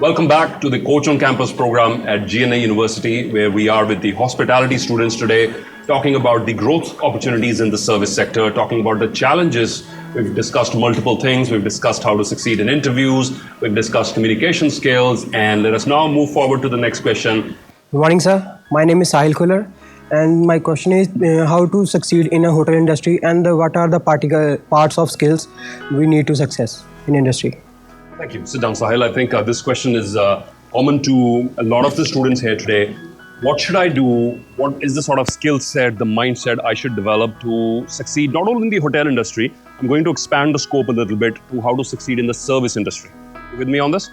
Welcome back to the Coach on Campus program at GNA University, where we are with the hospitality students today, talking about the growth opportunities in the service sector, talking about the challenges. We've discussed multiple things. We've discussed how to succeed in interviews. We've discussed communication skills. And let us now move forward to the next question. Good morning, sir. My name is Sahil Kular, and my question is how to succeed in a hotel industry, and what are the parts of skills we need to success in industry. Thank you. Sit down, Sahil. I think this question is common to a lot of the students here today. What should I do? What is the sort of skill set, the mindset I should develop to succeed not only in the hotel industry? I'm going to expand the scope a little bit to how to succeed in the service industry. You with me on this?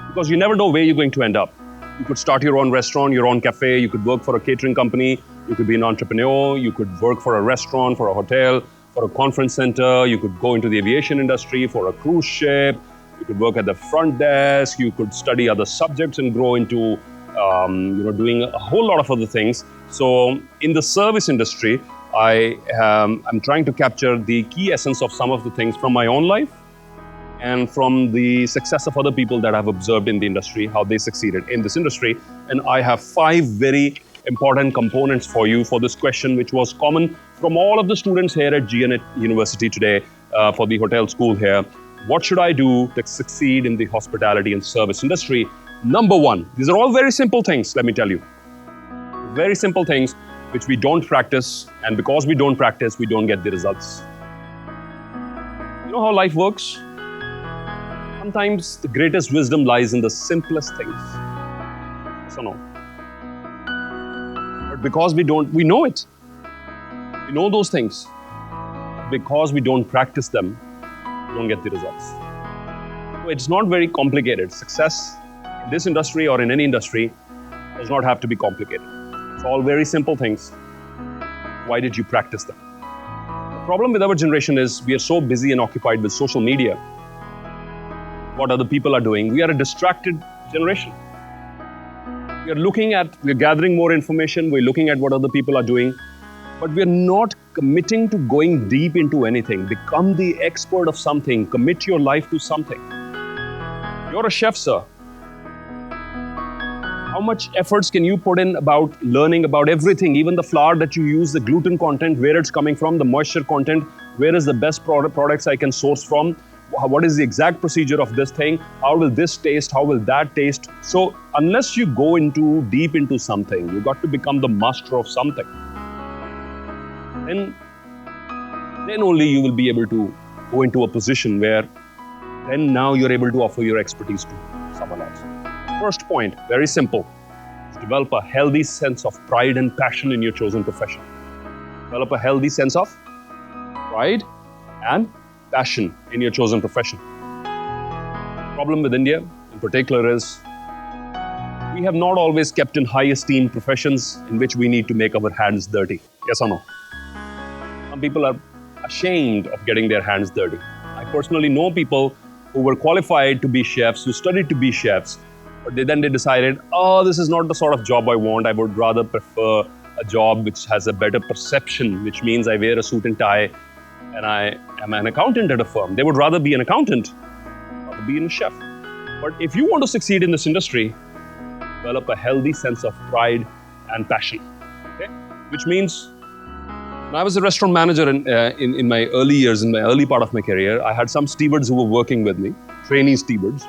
Because you never know where you're going to end up. You could start your own restaurant, your own cafe. You could work for a catering company. You could be an entrepreneur. You could work for a restaurant, for a hotel, for a conference center. You could go into the aviation industry, for a cruise ship. You could work at the front desk. You could study other subjects and grow into, doing a whole lot of other things. So in the service industry, I'm trying to capture the key essence of some of the things from my own life and from the success of other people that I've observed in the industry, how they succeeded in this industry. And I have 5 very important components for you for this question, which was common from all of the students here at GNA University today for the hotel school here. What should I do to succeed in the hospitality and service industry? Number 1, these are all very simple things, let me tell you. Very simple things which we don't practice, and because we don't practice, we don't get the results. You know how life works? Sometimes the greatest wisdom lies in the simplest things. Yes or no? But because we know it. We know those things. Because we don't practice them, we don't get the results. So it's not very complicated. Success in this industry or in any industry does not have to be complicated. It's all very simple things. Why did you practice them? The problem with our generation is we are so busy and occupied with social media. What other people are doing. We are a distracted generation. We're gathering more information. We're looking at what other people are doing. But we're not committing to going deep into anything. Become the expert of something. Commit your life to something. You're a chef, sir. How much efforts can you put in about learning about everything, even the flour that you use, the gluten content, where it's coming from, the moisture content, where is the best products I can source from, what is the exact procedure of this thing, how will this taste, how will that taste. So unless you go deep into something, you've got to become the master of something. Then only you will be able to go into a position where then now you're able to offer your expertise to someone else. First point, very simple, is develop a healthy sense of pride and passion in your chosen profession. Develop a healthy sense of pride and passion in your chosen profession. The problem with India in particular is we have not always kept in high esteem professions in which we need to make our hands dirty. Yes or no? Some people are ashamed of getting their hands dirty. I personally know people who were qualified to be chefs, who studied to be chefs, but then they decided, this is not the sort of job I want. I would rather prefer a job which has a better perception, which means I wear a suit and tie and I am an accountant at a firm. They would rather be an accountant or be a chef. But if you want to succeed in this industry, develop a healthy sense of pride and passion. Okay? Which means when I was a restaurant manager in my early years, in my early part of my career, I had some stewards who were working with me, trainee stewards,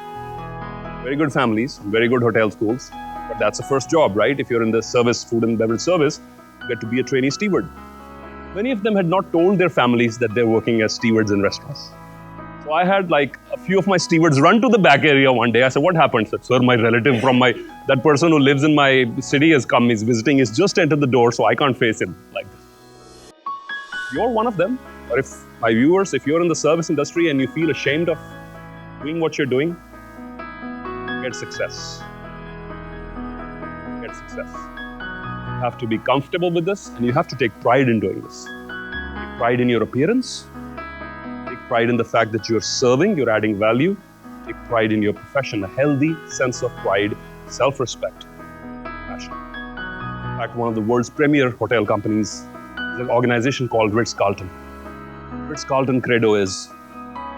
very good families, very good hotel schools. But that's the first job, right? If you're in the service, food and beverage service, you get to be a trainee steward. Many of them had not told their families that they're working as stewards in restaurants. So I had like a few of my stewards run to the back area one day. I said, what happened? I said, sir, my relative from that person who lives in my city has come, he's visiting, he's just entered the door, so I can't face him like this. You're one of them. Or if my viewers, if you're in the service industry and you feel ashamed of doing what you're doing, get success. Get success. You have to be comfortable with this and you have to take pride in doing this. Take pride in your appearance. Take pride in the fact that you're serving, you're adding value. Take pride in your profession, a healthy sense of pride, self-respect, passion. In fact, one of the world's premier hotel companies is an organization called Ritz-Carlton. Ritz-Carlton credo is,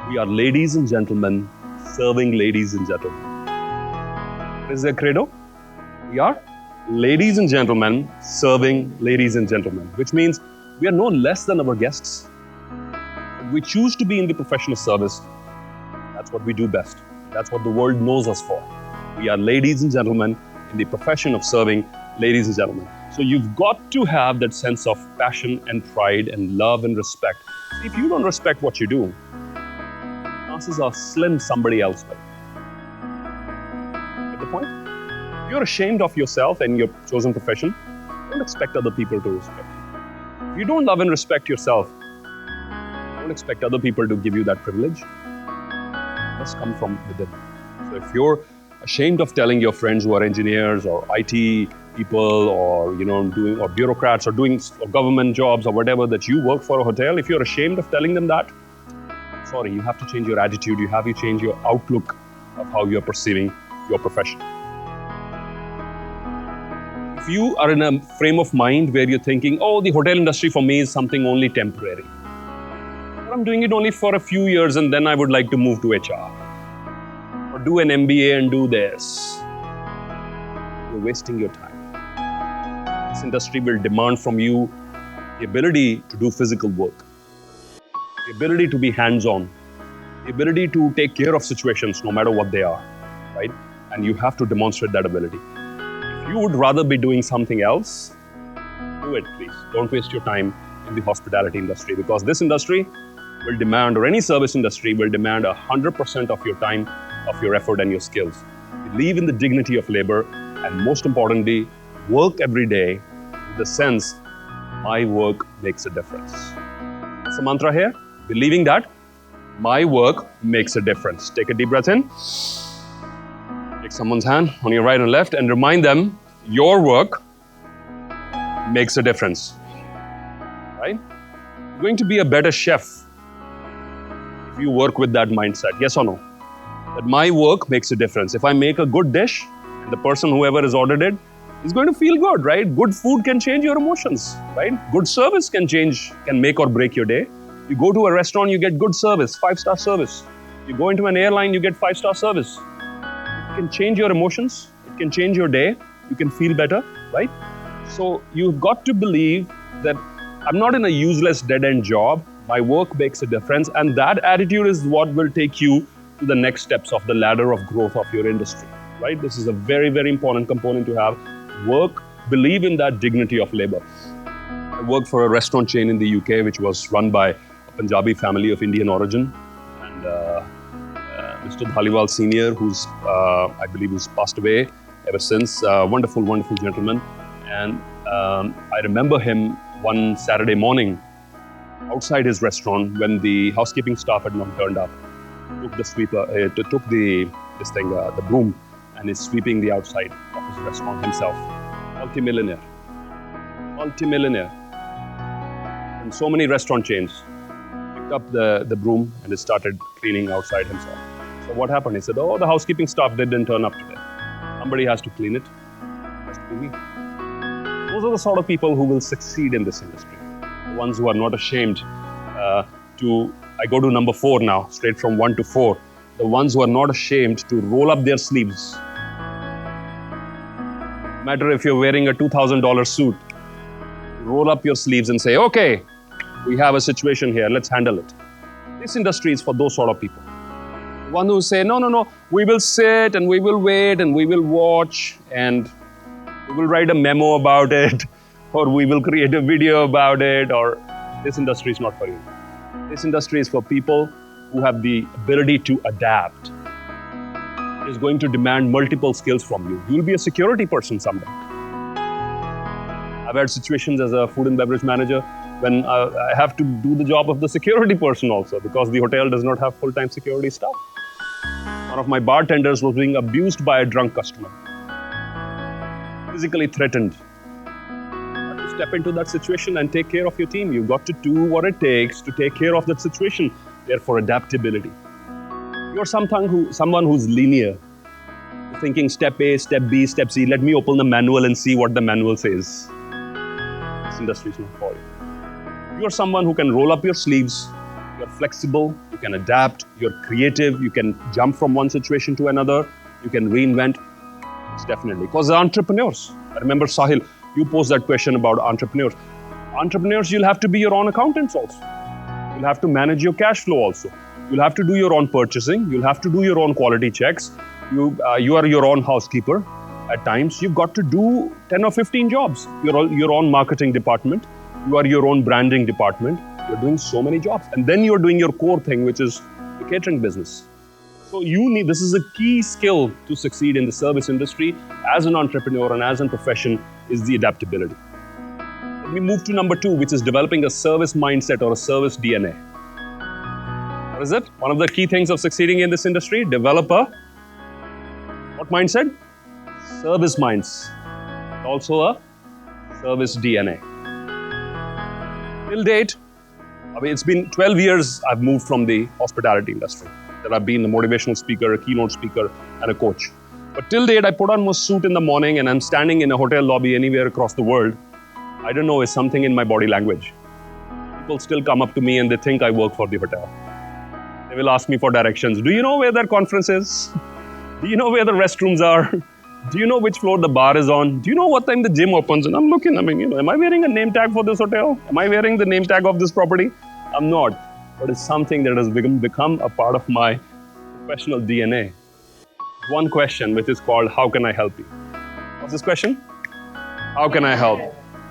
we are ladies and gentlemen serving ladies and gentlemen. What is their credo? We are ladies and gentlemen serving ladies and gentlemen, which means we are no less than our guests. We choose to be in the profession of service. That's what we do best. That's what the world knows us for. We are ladies and gentlemen in the profession of serving ladies and gentlemen. So you've got to have that sense of passion and pride and love and respect. If you don't respect what you do, chances are slim somebody else will. Get the point? If you're ashamed of yourself and your chosen profession, don't expect other people to respect you. If you don't love and respect yourself, don't expect other people to give you that privilege. It must come from within. So if you're ashamed of telling your friends who are engineers or IT people or doing or bureaucrats or doing or government jobs or whatever that you work for a hotel, if you're ashamed of telling them that, sorry, you have to change your attitude. You have to change your outlook of how you're perceiving your profession. If you are in a frame of mind where you're thinking, oh, the hotel industry for me is something only temporary. I'm doing it only for a few years and then I would like to move to HR or do an MBA and do this. You're wasting your time. This industry will demand from you the ability to do physical work, the ability to be hands-on, the ability to take care of situations no matter what they are, right? And you have to demonstrate that ability. If you would rather be doing something else, do it, please. Don't waste your time in the hospitality industry, because this industry will demand, or any service industry will demand 100% of your time, of your effort and your skills. Believe in the dignity of labor, and most importantly, work every day with the sense, my work makes a difference. That's the mantra here. Believing that my work makes a difference. Take a deep breath in. Take someone's hand on your right and left and remind them your work makes a difference. Right? You're going to be a better chef if you work with that mindset. Yes or no? That my work makes a difference. If I make a good dish, and the person, whoever has ordered it, is going to feel good, right? Good food can change your emotions, right? Good service can make or break your day. You go to a restaurant, you get good service, 5-star service. You go into an airline, you get 5-star service. It can change your emotions. It can change your day. You can feel better, right? So you've got to believe that I'm not in a useless dead-end job. My work makes a difference. And that attitude is what will take you to the next steps of the ladder of growth of your industry, right? This is a very, very important component to have. Work, believe in that dignity of labor. I worked for a restaurant chain in the UK, which was run by a Punjabi family of Indian origin. And Mr. Dhaliwal Senior, who's, I believe, who's passed away ever since. Wonderful, wonderful gentleman. And I remember him one Saturday morning outside his restaurant when the housekeeping staff had not turned up. Took the sweeper, took the broom, and is sweeping the outside of his restaurant himself. Multi-millionaire. And so many restaurant chains picked up the broom and he started cleaning outside himself. So what happened? He said, oh, the housekeeping staff didn't turn up today. Somebody has to clean it. It has to be me. Those are the sort of people who will succeed in this industry. The ones who are not ashamed I go to number 4 now, straight from 1 to 4. The ones who are not ashamed to roll up their sleeves. No matter if you're wearing a $2,000 suit, roll up your sleeves and say, okay, we have a situation here, let's handle it. This industry is for those sort of people. The one who say, no, we will sit and we will wait and we will watch and we will write a memo about it or we will create a video about it, or this industry is not for you. This industry is for people who have the ability to adapt. It is going to demand multiple skills from you. You will be a security person someday. I've had situations as a food and beverage manager when I have to do the job of the security person also, because the hotel does not have full-time security staff. One of my bartenders was being abused by a drunk customer. Physically threatened. Step into that situation and take care of your team. You've got to do what it takes to take care of that situation. Therefore, adaptability. You're someone who's linear. You're thinking step A, step B, step C. Let me open the manual and see what the manual says. This industry is not for you. You're someone who can roll up your sleeves. You're flexible. You can adapt. You're creative. You can jump from one situation to another. You can reinvent. It's definitely because the entrepreneurs. I remember Sahil, you posed that question about entrepreneurs. Entrepreneurs, you'll have to be your own accountants also. You'll have to manage your cash flow also. You'll have to do your own purchasing. You'll have to do your own quality checks. You are your own housekeeper. At times, you've got to do 10 or 15 jobs. You're your own marketing department. You are your own branding department. You're doing so many jobs. And then you're doing your core thing, which is the catering business. So this is a key skill to succeed in the service industry as an entrepreneur and as a profession is the adaptability. Let me move to number 2, which is developing a service mindset or a service DNA. What is it? One of the key things of succeeding in this industry, develop a what mindset? Service minds. Also a service DNA. Till date, it's been 12 years I've moved from the hospitality industry. That I've been a motivational speaker, a keynote speaker, and a coach. But till date, I put on my suit in the morning and I'm standing in a hotel lobby anywhere across the world. I don't know, it's something in my body language. People still come up to me and they think I work for the hotel. They will ask me for directions. Do you know where their conference is? Do you know where the restrooms are? Do you know which floor the bar is on? Do you know what time the gym opens? And I'm looking, am I wearing a name tag for this hotel? Am I wearing the name tag of this property? I'm not. But it's something that has become a part of my professional DNA. One question, which is called, how can I help you? What's this question? How can I help?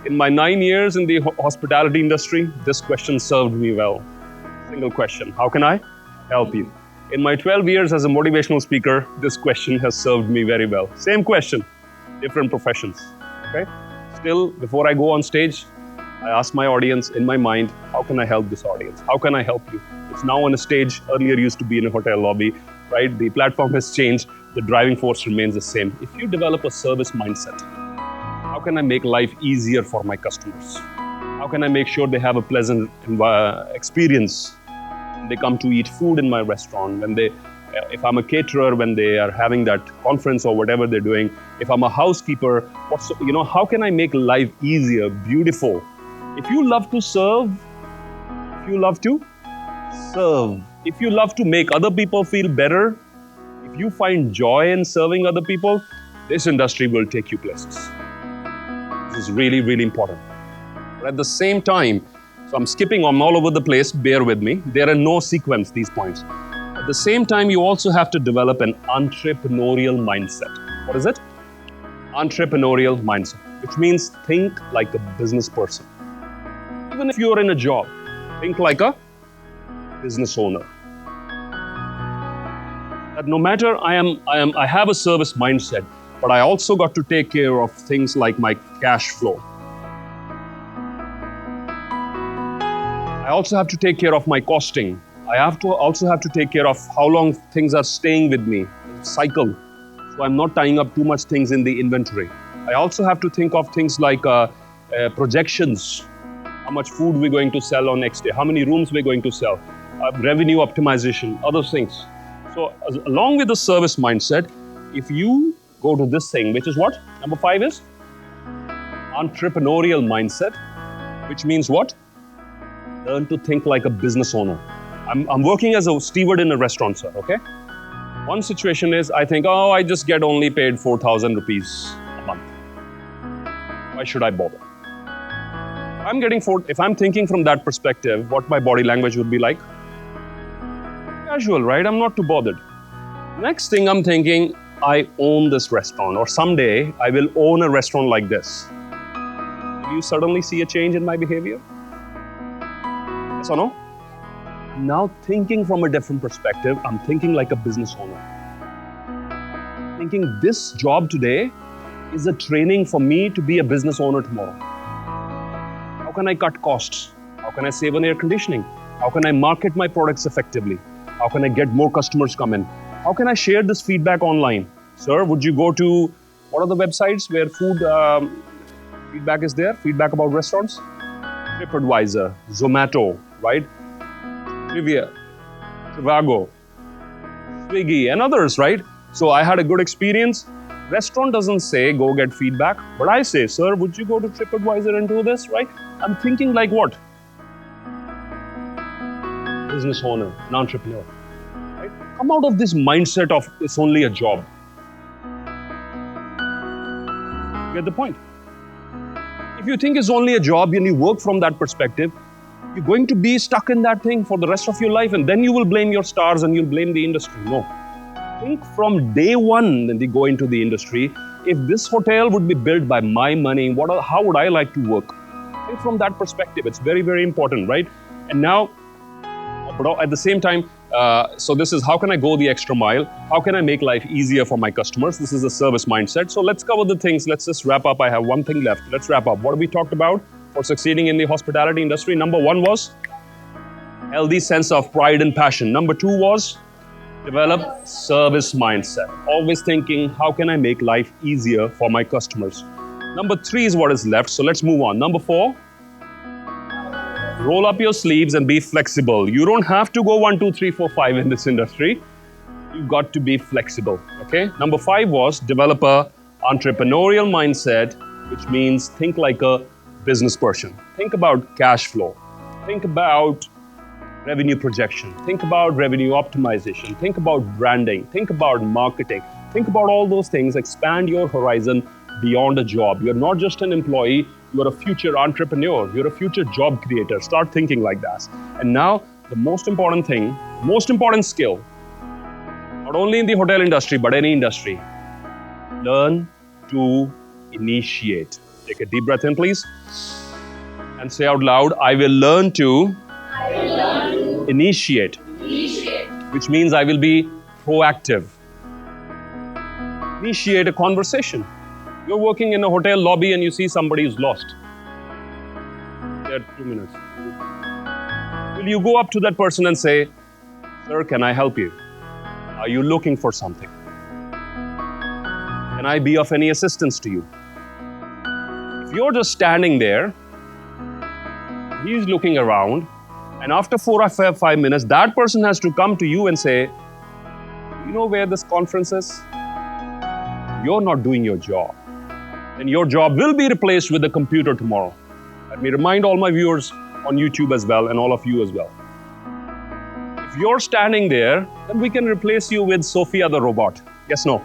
In my 9 years in the hospitality industry, this question served me well. Single question, how can I help you? In my 12 years as a motivational speaker, this question has served me very well. Same question, different professions. Okay? Still, before I go on stage, I ask my audience in my mind, how can I help this audience? How can I help you? It's now on a stage, earlier used to be in a hotel lobby, right? The platform has changed, the driving force remains the same. If you develop a service mindset, how can I make life easier for my customers? How can I make sure they have a pleasant experience when they come to eat food in my restaurant, when if I'm a caterer, when they are having that conference or whatever they're doing, if I'm a housekeeper, how can I make life easier, beautiful? If you love to serve, if you love to serve, if you love to make other people feel better, if you find joy in serving other people, this industry will take you places. This is really, really important. But at the same time, so I'm skipping, I'm all over the place, bear with me. There are no sequence, these points. At the same time, you also have to develop an entrepreneurial mindset. What is it? Entrepreneurial mindset, which means think like a business person. Even if you're in a job, think like a business owner. That no matter I have a service mindset, but I also got to take care of things like my cash flow. I also have to take care of my costing. I also have to take care of how long things are staying with me, cycle. So I'm not tying up too much things in the inventory. I also have to think of things like projections. How much food we're going to sell on next day, how many rooms we're going to sell, revenue optimization, other things. So along with the service mindset, if you go to this thing, which is what? Number 5 is entrepreneurial mindset, which means what? Learn to think like a business owner. I'm working as a steward in a restaurant, sir, okay? One situation is, I think, I just get only paid 4,000 rupees a month. Why should I bother? If I'm thinking from that perspective, what my body language would be like? Casual, right? I'm not too bothered. Next thing I'm thinking, I own this restaurant, or someday I will own a restaurant like this. Will you suddenly see a change in my behavior? Yes or no? Now thinking from a different perspective, I'm thinking like a business owner. Thinking this job today is a training for me to be a business owner tomorrow. How can I cut costs? How can I save on air conditioning? How can I market my products effectively? How can I get more customers come in? How can I share this feedback online? Sir, would you go to, what are the websites where food feedback is there? Feedback about restaurants? TripAdvisor, Zomato, right? Trivia, Trivago, Swiggy, and others, right? So I had a good experience. Restaurant doesn't say go get feedback, but I say, sir, would you go to TripAdvisor and do this, right? I'm thinking like what? Business owner, an entrepreneur, right? Come out of this mindset of it's only a job. Get the point? If you think it's only a job and you work from that perspective, you're going to be stuck in that thing for the rest of your life, and then you will blame your stars and you'll blame the industry. No. Think from day one when they go into the industry, if this hotel would be built by my money, how would I like to work? Think from that perspective. It's very, very important, right? And now, but at the same time, so this is how can I go the extra mile? How can I make life easier for my customers? This is a service mindset. So let's cover the things. Let's just wrap up. I have one thing left. Let's wrap up. What have we talked about for succeeding in the hospitality industry? Number one was healthy sense of pride and passion. Number two was develop service mindset. Always thinking, how can I make life easier for my customers? Number three is what is left. So let's move on. Number four, roll up your sleeves and be flexible. You don't have to go 1, 2, 3, 4, 5 in this industry. You've got to be flexible, okay? Number five was develop a entrepreneurial mindset, which means think like a business person. Think about cash flow. Think about revenue projection. Think about revenue optimization. Think about branding. Think about marketing. Think about all those things. Expand your horizon beyond a job. You're not just an employee. You're a future entrepreneur. You're a future job creator. Start thinking like that. And now, the most important thing, most important skill, not only in the hotel industry, but any industry, learn to initiate. Take a deep breath in, please. And say out loud, I will learn to initiate, which means I will be proactive. Initiate a conversation. You're working in a hotel lobby and you see somebody who's lost. There are 2 minutes. Will you go up to that person and say, sir, can I help you? Are you looking for something? Can I be of any assistance to you? If you're just standing there, he's looking around, and after 4 or 5 minutes, that person has to come to you and say, you know where this conference is? You're not doing your job. And your job will be replaced with a computer tomorrow. Let me remind all my viewers on YouTube as well, and all of you as well. If you're standing there, then we can replace you with Sophia the robot. Yes, no?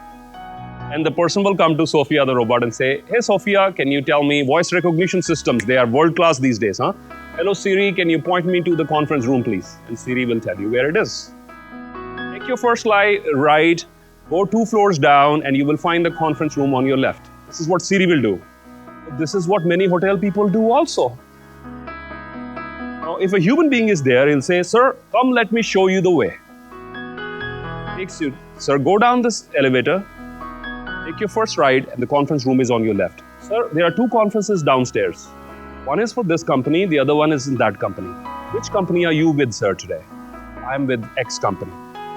And the person will come to Sophia the robot and say, hey Sophia, can you tell me voice recognition systems? They are world class these days, huh? Hello Siri, can you point me to the conference room, please? And Siri will tell you where it is. Take your first right, go 2 floors down, and you will find the conference room on your left. This is what Siri will do. But this is what many hotel people do also. Now, if a human being is there, he'll say, sir, come let me show you the way. Takes you, sir, go down this elevator, take your first ride, and the conference room is on your left. Sir, there are 2 conferences downstairs. One is for this company, the other one is in that company. Which company are you with, sir, today? I'm with X company.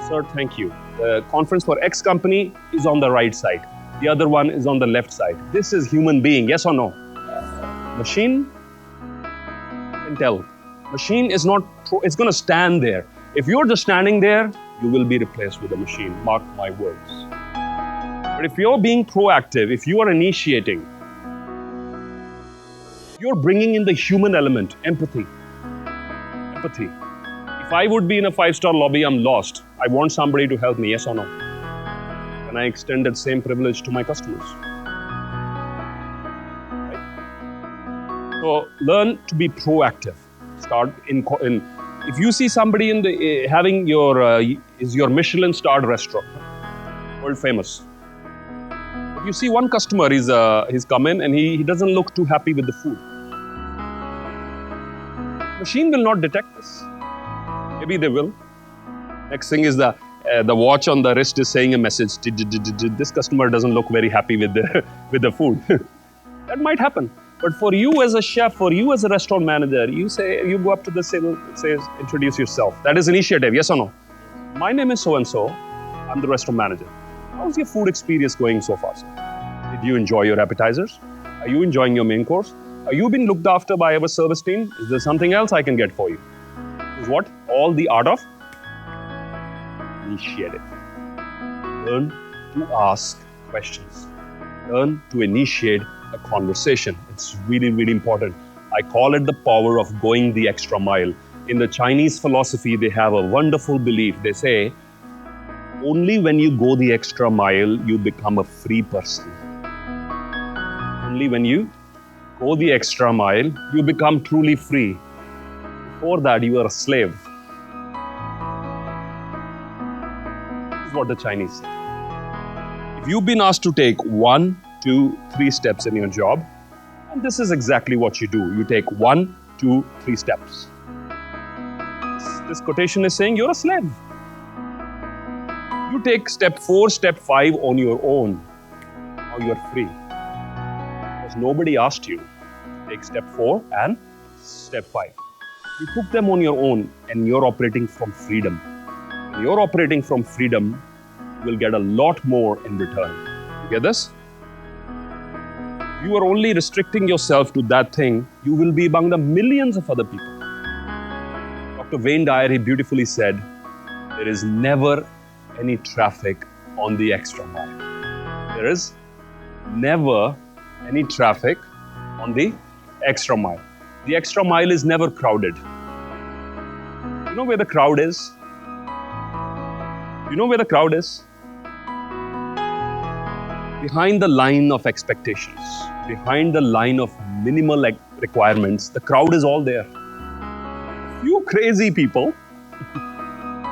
Sir, thank you. The conference for X company is on the right side. The other one is on the left side. This is human being, yes or no? Yes. Machine can tell. Machine is not, it's going to stand there. If you're just standing there, you will be replaced with a machine, mark my words. But if you're being proactive, if you are initiating, you're bringing in the human element, empathy. Empathy. If I would be in a 5-star lobby, I'm lost. I want somebody to help me, yes or no? And I extend that same privilege to my customers. Right? So learn to be proactive. Start in if you see somebody in the having your Michelin starred restaurant, world famous. If you see one customer, he's come in and he doesn't look too happy with the food. Machine will not detect this. Maybe they will. Next thing is the watch on the wrist is saying a message. This customer doesn't look very happy with the food. That might happen. But for you as a chef, for you as a restaurant manager, you go up to the table, say, introduce yourself. That is initiative, yes or no? My name is so-and-so. I'm the restaurant manager. How's your food experience going so far, sir? Did you enjoy your appetizers? Are you enjoying your main course? Are you being looked after by our service team? Is there something else I can get for you? Is what? All the art of initiative. Learn to ask questions. Learn to initiate a conversation. It's really, really important. I call it the power of going the extra mile. In the Chinese philosophy, they have a wonderful belief. They say, only when you go the extra mile, you become a free person. Only when you go the extra mile, you become truly free. Before that, you are a slave. This is what the Chinese say. If you've been asked to take 1, 2, 3 steps in your job, and this is exactly what you do. You take 1, 2, 3 steps. This quotation is saying you're a slave. You take step 4, step 5 on your own. Now you're free. Because nobody asked you to take step 4 and step 5. You took them on your own and you're operating from freedom. When you're operating from freedom, you will get a lot more in return. You get this? You are only restricting yourself to that thing, you will be among the millions of other people. Dr. Wayne Dyer, he beautifully said, there is never any traffic on the extra mile. There is never any traffic on the extra mile. The extra mile is never crowded. You know where the crowd is? You know where the crowd is? Behind the line of expectations, behind the line of minimal requirements, the crowd is all there. Few crazy people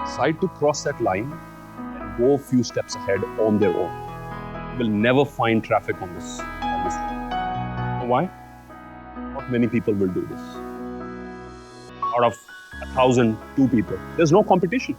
decide to cross that line and go a few steps ahead on their own. You will never find traffic on this road. Why? Not many people will do this. Out of 1,000, 2 people. There's no competition.